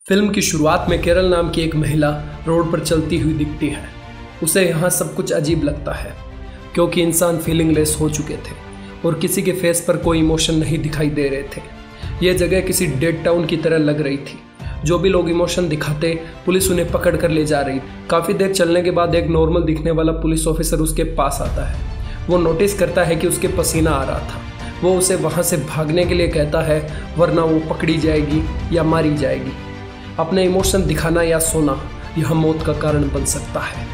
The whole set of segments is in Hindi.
फिल्म की शुरुआत में केरल नाम की एक महिला रोड पर चलती हुई दिखती है। उसे यहाँ सब कुछ अजीब लगता है क्योंकि इंसान फीलिंगलेस हो चुके थे और किसी के फेस पर कोई इमोशन नहीं दिखाई दे रहे थे। यह जगह किसी डेड टाउन की तरह लग रही थी। जो भी लोग इमोशन दिखाते पुलिस उन्हें पकड़ कर ले जा रही। काफ़ी देर चलने के बाद एक नॉर्मल दिखने वाला पुलिस ऑफिसर उसके पास आता है। वो नोटिस करता है कि उसके पसीना आ रहा था। वो उसे वहाँ से भागने के लिए कहता है वरना वो पकड़ी जाएगी या मारी जाएगी। अपने इमोशन दिखाना या सोना यह मौत का कारण बन सकता है।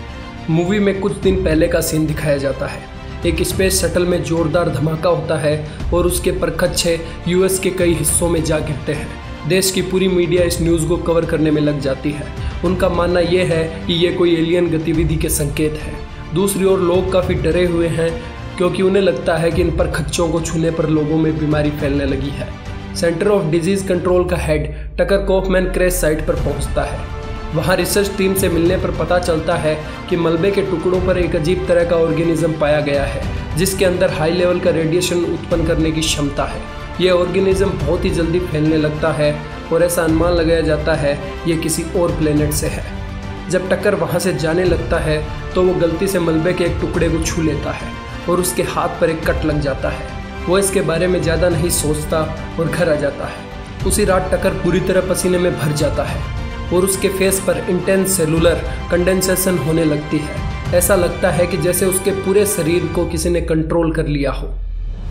मूवी में कुछ दिन पहले का सीन दिखाया जाता है। एक स्पेस शटल में जोरदार धमाका होता है और उसके परखच्चे यूएस के कई हिस्सों में जा गिरते हैं। देश की पूरी मीडिया इस न्यूज़ को कवर करने में लग जाती है। उनका मानना यह है कि ये कोई एलियन गतिविधि के संकेत है। दूसरी ओर लोग काफ़ी डरे हुए हैं क्योंकि उन्हें लगता है कि इन परखच्चों को छूने पर लोगों में बीमारी फैलने लगी है। सेंटर ऑफ डिजीज कंट्रोल का हेड टकर कॉफमैन क्रैश साइट पर पहुंचता है। वहां रिसर्च टीम से मिलने पर पता चलता है कि मलबे के टुकड़ों पर एक अजीब तरह का ऑर्गेनिज्म पाया गया है जिसके अंदर हाई लेवल का रेडिएशन उत्पन्न करने की क्षमता है। यह ऑर्गेनिज्म बहुत ही जल्दी फैलने लगता है और ऐसा अनुमान लगाया जाता है ये किसी और प्लेनेट से है। जब टक्कर वहां से जाने लगता है तो वो गलती से मलबे के एक टुकड़े को छू लेता है और उसके हाथ पर एक कट लग जाता है। वो इसके बारे में ज़्यादा नहीं सोचता और घर आ जाता है। उसी रात टकर पूरी तरह पसीने में भर जाता है और उसके फेस पर इंटेंस सेलुलर कंडेंसेशन होने लगती है। ऐसा लगता है कि जैसे उसके पूरे शरीर को किसी ने कंट्रोल कर लिया हो।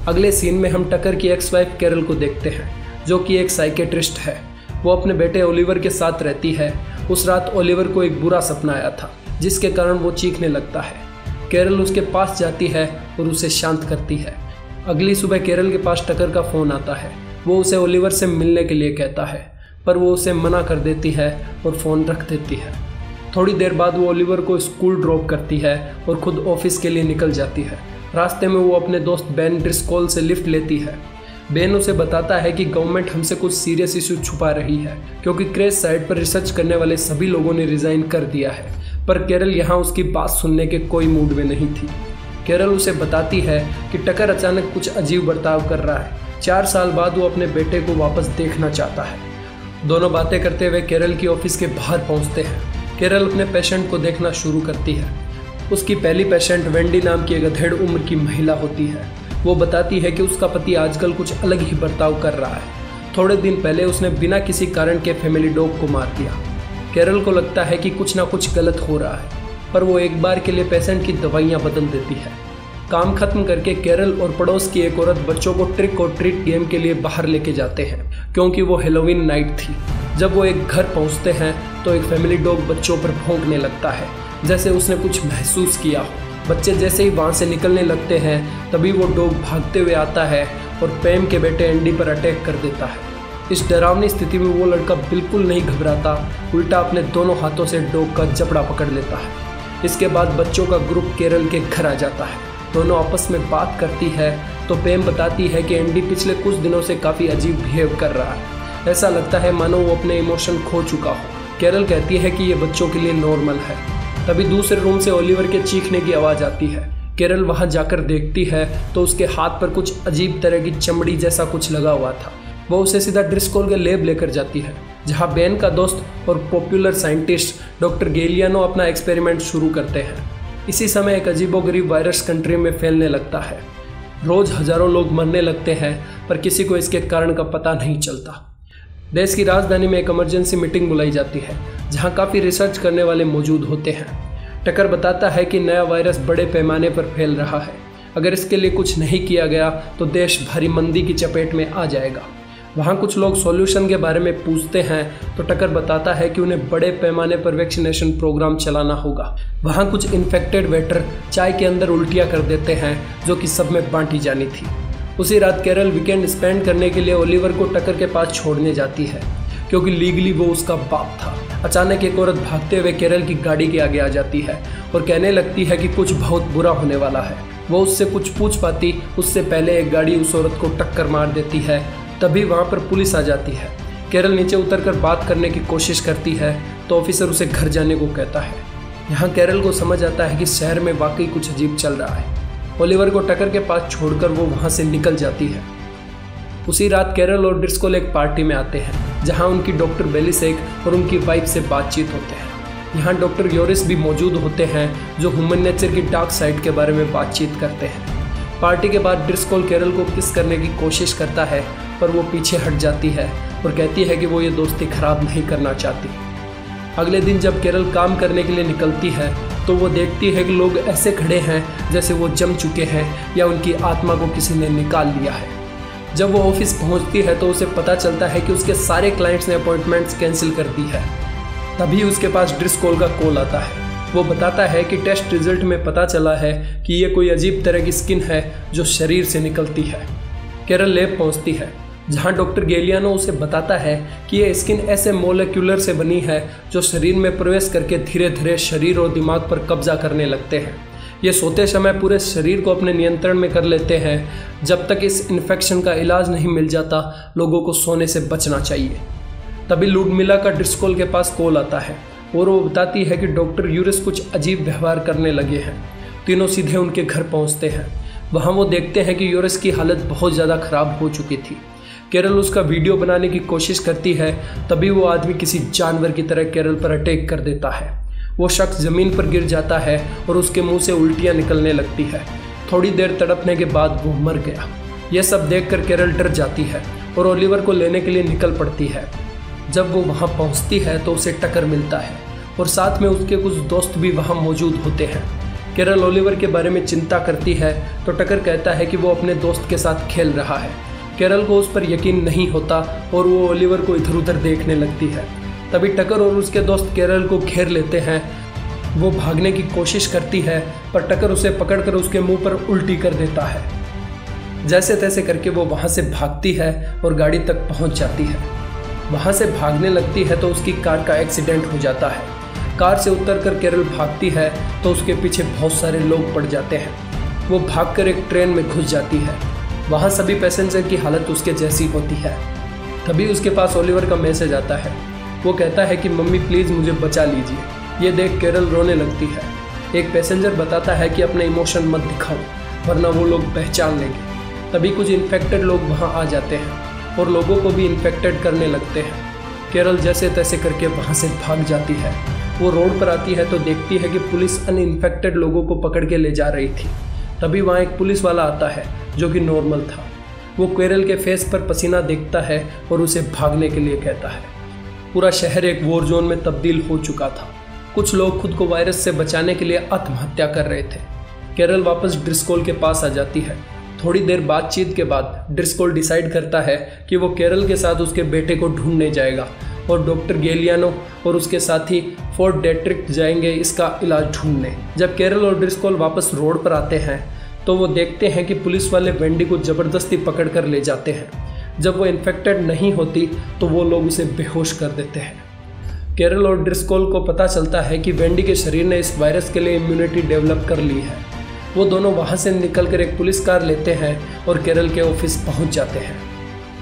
अगले सीन में हम टकर की एक्स वाइफ कैरल को देखते हैं जो कि एक साइकेट्रिस्ट है। वो अपने बेटे ओलिवर के साथ रहती है। उस रात ओलिवर को एक बुरा सपना आया था जिसके कारण वो चीखने लगता है। कैरल उसके पास जाती है और उसे शांत करती है। अगली सुबह कैरल के पास टकर का फ़ोन आता है। वो उसे ओलिवर से मिलने के लिए कहता है पर वो उसे मना कर देती है और फ़ोन रख देती है। थोड़ी देर बाद वो ओलिवर को स्कूल ड्रॉप करती है और खुद ऑफिस के लिए निकल जाती है। रास्ते में वो अपने दोस्त बेन ड्रिस्कोल से लिफ्ट लेती है। बेन उसे बताता है कि गवर्नमेंट हमसे कुछ सीरियस इशू छुपा रही है क्योंकि क्रैश साइट पर रिसर्च करने वाले सभी लोगों ने रिज़ाइन कर दिया है। पर कैरल यहाँ उसकी बात सुनने के कोई मूड में नहीं थी। कैरल उसे बताती है कि टकर अचानक कुछ अजीब बर्ताव कर रहा है। 4 साल बाद वो अपने बेटे को वापस देखना चाहता है। दोनों बातें करते हुए कैरल की ऑफिस के बाहर पहुंचते हैं। कैरल अपने पेशेंट को देखना शुरू करती है। उसकी पहली पेशेंट वेंडी नाम की एक अधेड़ उम्र की महिला होती है। वो बताती है कि उसका पति आजकल कुछ अलग ही बर्ताव कर रहा है। थोड़े दिन पहले उसने बिना किसी कारण के फैमिली डॉग को मार दिया। कैरल को लगता है कि कुछ ना कुछ गलत हो रहा है पर वो एक बार के लिए पेशेंट की दवाइयाँ बदल देती है। काम खत्म करके कैरल और पड़ोस की एक औरत बच्चों को ट्रिक और ट्रीट गेम के लिए बाहर लेके जाते हैं क्योंकि वो हेलोवीन नाइट थी। जब वो एक घर पहुंचते हैं तो एक फैमिली डॉग बच्चों पर भौंकने लगता है जैसे उसने कुछ महसूस किया हो। बच्चे जैसे ही वहाँ से निकलने लगते हैं तभी वो डॉग भागते हुए आता है और पैम के बेटे एंडी पर अटैक कर देता है। इस डरावनी स्थिति में वो लड़का बिल्कुल नहीं घबराता, उल्टा अपने दोनों हाथों से डॉग का जबड़ा पकड़ लेता है। इसके बाद बच्चों का ग्रुप केरल के घर आ जाता है। दोनों आपस में बात करती है तो पैम बताती है कि एंडी पिछले कुछ दिनों से काफ़ी अजीब बिहेव कर रहा है। ऐसा लगता है मानो वो अपने इमोशन खो चुका हो। कैरल कहती है कि ये बच्चों के लिए नॉर्मल है। तभी दूसरे रूम से ओलिवर के चीखने की आवाज़ आती है। कैरल वहाँ जाकर देखती है तो उसके हाथ पर कुछ अजीब तरह की चमड़ी जैसा कुछ लगा हुआ था। वो उसे सीधा ड्रिस्कोल के लैब लेकर जाती है जहाँ बेन का दोस्त और पॉपुलर साइंटिस्ट डॉक्टर गेलियानो अपना एक्सपेरिमेंट शुरू करते हैं। इसी समय एक अजीबोगरीब वायरस कंट्री में फैलने लगता है। रोज़ हजारों लोग मरने लगते हैं पर किसी को इसके कारण का पता नहीं चलता। देश की राजधानी में एक इमरजेंसी मीटिंग बुलाई जाती है जहां काफ़ी रिसर्च करने वाले मौजूद होते हैं। टकर बताता है कि नया वायरस बड़े पैमाने पर फैल रहा है। अगर इसके लिए कुछ नहीं किया गया तो देश भारी मंदी की चपेट में आ जाएगा। वहाँ कुछ लोग सॉल्यूशन के बारे में पूछते हैं तो टकर बताता है कि उन्हें बड़े पैमाने पर वैक्सीनेशन प्रोग्राम चलाना होगा। वहाँ कुछ इन्फेक्टेड वेटर चाय के अंदर उल्टियाँ कर देते हैं जो कि सब में बांटी जानी थी। उसी रात कैरल वीकेंड स्पेंड करने के लिए ओलिवर को टकर के पास छोड़ने जाती है क्योंकि लीगली वो उसका बाप था। अचानक एक औरत भागते हुए कैरल की गाड़ी के आगे आ जाती है और कहने लगती है कि कुछ बहुत बुरा होने वाला है। वो उससे कुछ पूछ पाती उससे पहले एक गाड़ी उस औरत को टक्कर मार देती है। तभी वहाँ पर पुलिस आ जाती है। कैरल नीचे उतरकर बात करने की कोशिश करती है तो ऑफिसर उसे घर जाने को कहता है। यहाँ कैरल को समझ आता है कि शहर में वाकई कुछ अजीब चल रहा है। ओलिवर को टकर के पास छोड़कर वो वहाँ से निकल जाती है। उसी रात कैरल और ड्रिस्कोल एक पार्टी में आते हैं जहां उनकी डॉक्टर बेलिसेक और उनकी वाइफ से बातचीत होते हैं। यहाँ डॉक्टर योरिस भी मौजूद होते हैं जो ह्यूमन नेचर की डार्क साइड के बारे में बातचीत करते हैं। पार्टी के बाद ड्रिस्कोल कैरल को किस करने की कोशिश करता है पर वो पीछे हट जाती है और कहती है कि वो ये दोस्ती खराब नहीं करना चाहती। अगले दिन जब कैरल काम करने के लिए निकलती है तो वो देखती है कि लोग ऐसे खड़े हैं जैसे वो जम चुके हैं या उनकी आत्मा को किसी ने निकाल लिया है। जब वो ऑफिस पहुंचती है तो उसे पता चलता है कि उसके सारे क्लाइंट्स ने अपॉइंटमेंट्स कैंसिल कर दी है। तभी उसके पास ड्रिस्कोल का कॉल आता है। वो बताता है कि टेस्ट रिजल्ट में पता चला है कि ये कोई अजीब तरह की स्किन है जो शरीर से निकलती है। कैरल लैब पहुंचती है जहां डॉक्टर गेलियानो उसे बताता है कि ये स्किन ऐसे मोलेक्यूलर से बनी है जो शरीर में प्रवेश करके धीरे धीरे शरीर और दिमाग पर कब्जा करने लगते हैं। ये सोते समय पूरे शरीर को अपने नियंत्रण में कर लेते हैं। जब तक इस इन्फेक्शन का इलाज नहीं मिल जाता लोगों को सोने से बचना चाहिए। तभी लुडमिला का ड्रिस्कोल के पास कॉल आता है और वो बताती है कि डॉक्टर यूरिस कुछ अजीब व्यवहार करने लगे हैं। तीनों सीधे उनके घर पहुंचते हैं। वहां वो देखते हैं कि यूरिस की हालत बहुत ज़्यादा खराब हो चुकी थी। कैरल उसका वीडियो बनाने की कोशिश करती है। तभी वो आदमी किसी जानवर की तरह कैरल पर अटैक कर देता है। वो शख्स ज़मीन पर गिर जाता है और उसके मुंह से उल्टियाँ निकलने लगती है। थोड़ी देर तड़पने के बाद वो मर गया। यह सब देखकर कैरल डर जाती है और ओलिवर को लेने के लिए निकल पड़ती है। जब वो वहाँ पहुँचती है तो उसे टकर मिलता है और साथ में उसके कुछ दोस्त भी वहाँ मौजूद होते हैं। कैरल ओलिवर के बारे में चिंता करती है तो टकर कहता है कि वो अपने दोस्त के साथ खेल रहा है। कैरल को उस पर यकीन नहीं होता और वो ओलिवर को इधर उधर देखने लगती है। तभी टकर और उसके दोस्त कैरल को घेर लेते हैं। वो भागने की कोशिश करती है पर टकर उसे पकड़कर उसके मुंह पर उल्टी कर देता है। जैसे तैसे करके वो वहाँ से भागती है और गाड़ी तक पहुँच जाती है। वहाँ से भागने लगती है तो उसकी कार का एक्सीडेंट हो जाता है। कार से उतरकर कैरल भागती है तो उसके पीछे बहुत सारे लोग पड़ जाते हैं। वो भागकर एक ट्रेन में घुस जाती है। वहाँ सभी पैसेंजर की हालत उसके जैसी होती है। तभी उसके पास ओलिवर का मैसेज आता है। वो कहता है कि मम्मी प्लीज़ मुझे बचा लीजिए। ये देख कैरल रोने लगती है। एक पैसेंजर बताता है कि अपने इमोशन मत दिखाओ वरना वो लोग पहचान लेंगे। तभी कुछ इन्फेक्टेड लोग वहाँ आ जाते हैं और लोगों को भी इन्फेक्टेड करने लगते हैं। कैरल जैसे तैसे करके वहाँ से भाग जाती है। वो रोड पर आती है तो देखती है कि पुलिस अनइन्फेक्टेड लोगों को पकड़ के ले जा रही थी। तभी वहाँ एक पुलिस वाला आता है जो कि नॉर्मल था। वो कैरल के फेस पर पसीना देखता है और उसे भागने के लिए कहता है। पूरा शहर एक वॉर जोन में तब्दील हो चुका था। कुछ लोग खुद को वायरस से बचाने के लिए आत्महत्या कर रहे थे। कैरल वापस ड्रिस्कोल के पास आ जाती है। थोड़ी देर बातचीत के बाद ड्रिस्कोल डिसाइड करता है कि वो कैरल के साथ उसके बेटे को ढूंढने जाएगा और डॉक्टर गेलियानो और उसके साथी फोर्ट डेट्रिक जाएंगे इसका इलाज ढूंढने। जब कैरल और ड्रिस्कोल वापस रोड पर आते हैं तो वो देखते हैं कि पुलिस वाले वेंडी को ज़बरदस्ती पकड़ कर ले जाते हैं। जब वो इन्फेक्टेड नहीं होती तो वो लोग उसे बेहोश कर देते हैं। कैरल और ड्रिस्कोल को पता चलता है कि वेंडी के शरीर ने इस वायरस के लिए इम्यूनिटी डेवलप कर ली है। वो दोनों वहाँ से निकलकर एक पुलिस कार लेते हैं और कैरल के ऑफिस पहुँच जाते हैं।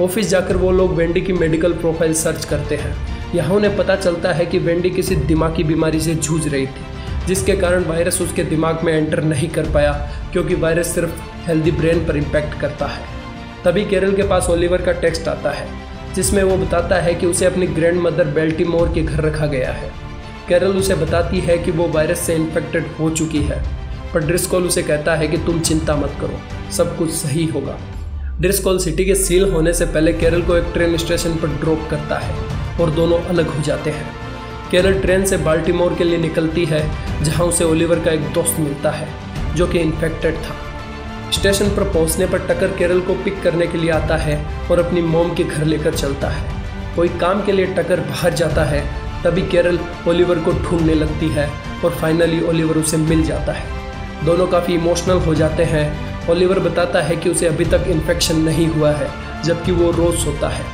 ऑफिस जाकर वो लोग वेंडी की मेडिकल प्रोफाइल सर्च करते हैं। यहाँ उन्हें पता चलता है कि वेंडी किसी दिमागी बीमारी से जूझ रही थी जिसके कारण वायरस उसके दिमाग में एंटर नहीं कर पाया क्योंकि वायरस सिर्फ हेल्दी ब्रेन पर इम्पैक्ट करता है। तभी कैरल के पास ओलिवर का टेक्स्ट आता है जिसमें वो बताता है कि उसे अपनी ग्रैंड मदर बेल्टीमोर के घर रखा गया है। कैरल उसे बताती है कि वो वायरस से इन्फेक्टेड हो चुकी है पर ड्रिस्कोल उसे कहता है कि तुम चिंता मत करो, सब कुछ सही होगा। ड्रिस्कोल सिटी के सील होने से पहले कैरल को एक ट्रेन स्टेशन पर ड्रॉप करता है और दोनों अलग हो जाते हैं। कैरल ट्रेन से बाल्टीमोर के लिए निकलती है जहां उसे ओलिवर का एक दोस्त मिलता है जो कि इन्फेक्टेड था। स्टेशन पर पहुंचने पर टकर कैरल को पिक करने के लिए आता है और अपनी मॉम के घर लेकर चलता है। कोई काम के लिए टकर बाहर जाता है। तभी कैरल ओलिवर को ढूंढने लगती है और फाइनली ओलिवर उसे मिल जाता है। दोनों काफ़ी इमोशनल हो जाते हैं। ओलिवर बताता है कि उसे अभी तक इन्फेक्शन नहीं हुआ है जबकि वो रोज़ सोता है।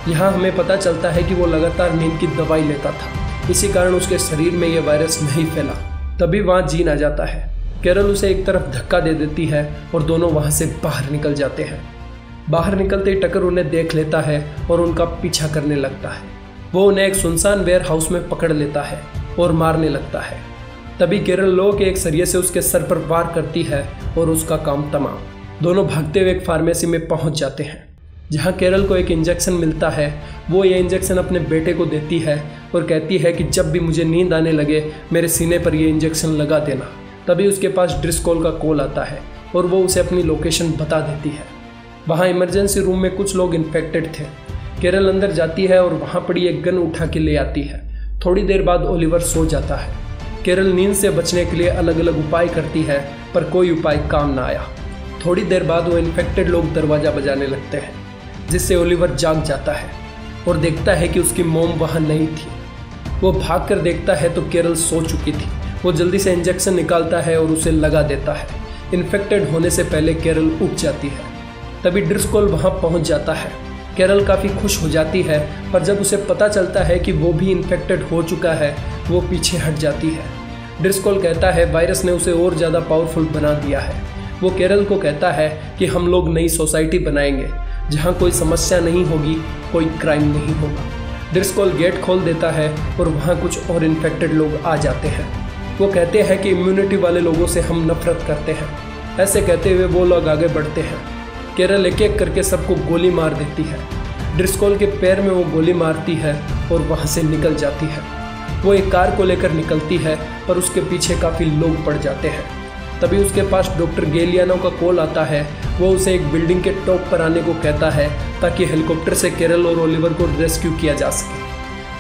यहाँ हमें पता चलता है कि वो लगातार नींद की दवाई लेता था, इसी कारण उसके शरीर में ये वायरस नहीं फैला। तभी वहाँ जीन आ जाता है। कैरल उसे एक तरफ धक्का दे देती है और दोनों वहाँ से बाहर निकल जाते हैं। बाहर निकलते ही टकर उन्हें देख लेता है और उनका पीछा करने लगता है। वो उन्हें एक सुनसान वेयर हाउस में पकड़ लेता है और मारने लगता है। तभी कैरल लो के एक सरिये से उसके सर पर वार करती है और उसका काम तमाम। दोनों भागते हुए एक फार्मेसी में पहुंच जाते हैं। जहाँ केरल को एक इंजेक्शन मिलता है, वो ये इंजेक्शन अपने बेटे को देती है और कहती है कि जब भी मुझे नींद आने लगे मेरे सीने पर ये इंजेक्शन लगा देना। तभी उसके पास ड्रिस्कोल का कॉल आता है और वो उसे अपनी लोकेशन बता देती है। वहाँ इमरजेंसी रूम में कुछ लोग इन्फेक्टेड थे। केरल अंदर जाती है और वहाँ पड़ी एक गन उठा के ले आती है। थोड़ी देर बाद ओलिवर सो जाता है। केरल नींद से बचने के लिए अलग अलग उपाय करती है, पर कोई उपाय काम ना आया। थोड़ी देर बाद वो इन्फेक्टेड लोग दरवाज़ा बजाने लगते हैं, जिससे ओलिवर जाग जाता है और देखता है कि उसकी मोम वहाँ नहीं थी। वो भाग कर देखता है तो केरल सो चुकी थी। वो जल्दी से इंजेक्शन निकालता है और उसे लगा देता है। इन्फेक्टेड होने से पहले केरल उठ जाती है। तभी ड्रिस्कोल वहाँ पहुँच जाता है। केरल काफ़ी खुश हो जाती है, पर जब उसे पता चलता है कि वो भी इन्फेक्टेड हो चुका है, वो पीछे हट जाती है। ड्रिस्कोल कहता है वायरस ने उसे और ज़्यादा पावरफुल बना दिया है। वो केरल को कहता है कि हम लोग नई सोसाइटी बनाएंगे जहाँ कोई समस्या नहीं होगी, कोई क्राइम नहीं होगा। ड्रिस्कोल गेट खोल देता है और वहाँ कुछ और इन्फेक्टेड लोग आ जाते हैं। वो कहते हैं कि इम्यूनिटी वाले लोगों से हम नफरत करते हैं। ऐसे कहते हुए वो लोग आगे बढ़ते हैं। केरल एक एक करके सबको गोली मार देती है। ड्रिस्कोल के पैर में वो गोली मारती है और वहाँ से निकल जाती है। वो एक कार को लेकर निकलती है और उसके पीछे काफ़ी लोग पड़ जाते हैं। तभी उसके पास डॉक्टर गेलियानो का कॉल आता है। वो उसे एक बिल्डिंग के टॉप पर आने को कहता है ताकि हेलीकॉप्टर से केरल और ओलिवर को रेस्क्यू किया जा सके।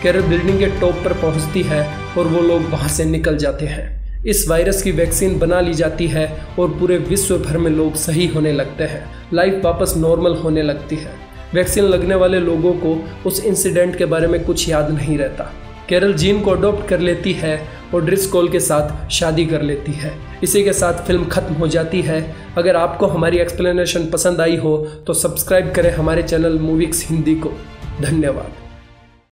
केरल बिल्डिंग के टॉप पर पहुंचती है और वो लोग वहां से निकल जाते हैं। इस वायरस की वैक्सीन बना ली जाती है और पूरे विश्व भर में लोग सही होने लगते हैं। लाइफ वापस नॉर्मल होने लगती है। वैक्सीन लगने वाले लोगों को उस इंसिडेंट के बारे में कुछ याद नहीं रहता। केरल जीन को अडॉप्ट कर लेती है और ड्रिस्कोल के साथ शादी कर लेती है। इसी के साथ फिल्म खत्म हो जाती है। अगर आपको हमारी एक्सप्लेनेशन पसंद आई हो तो सब्सक्राइब करें हमारे चैनल मूवीक्स हिंदी को। धन्यवाद।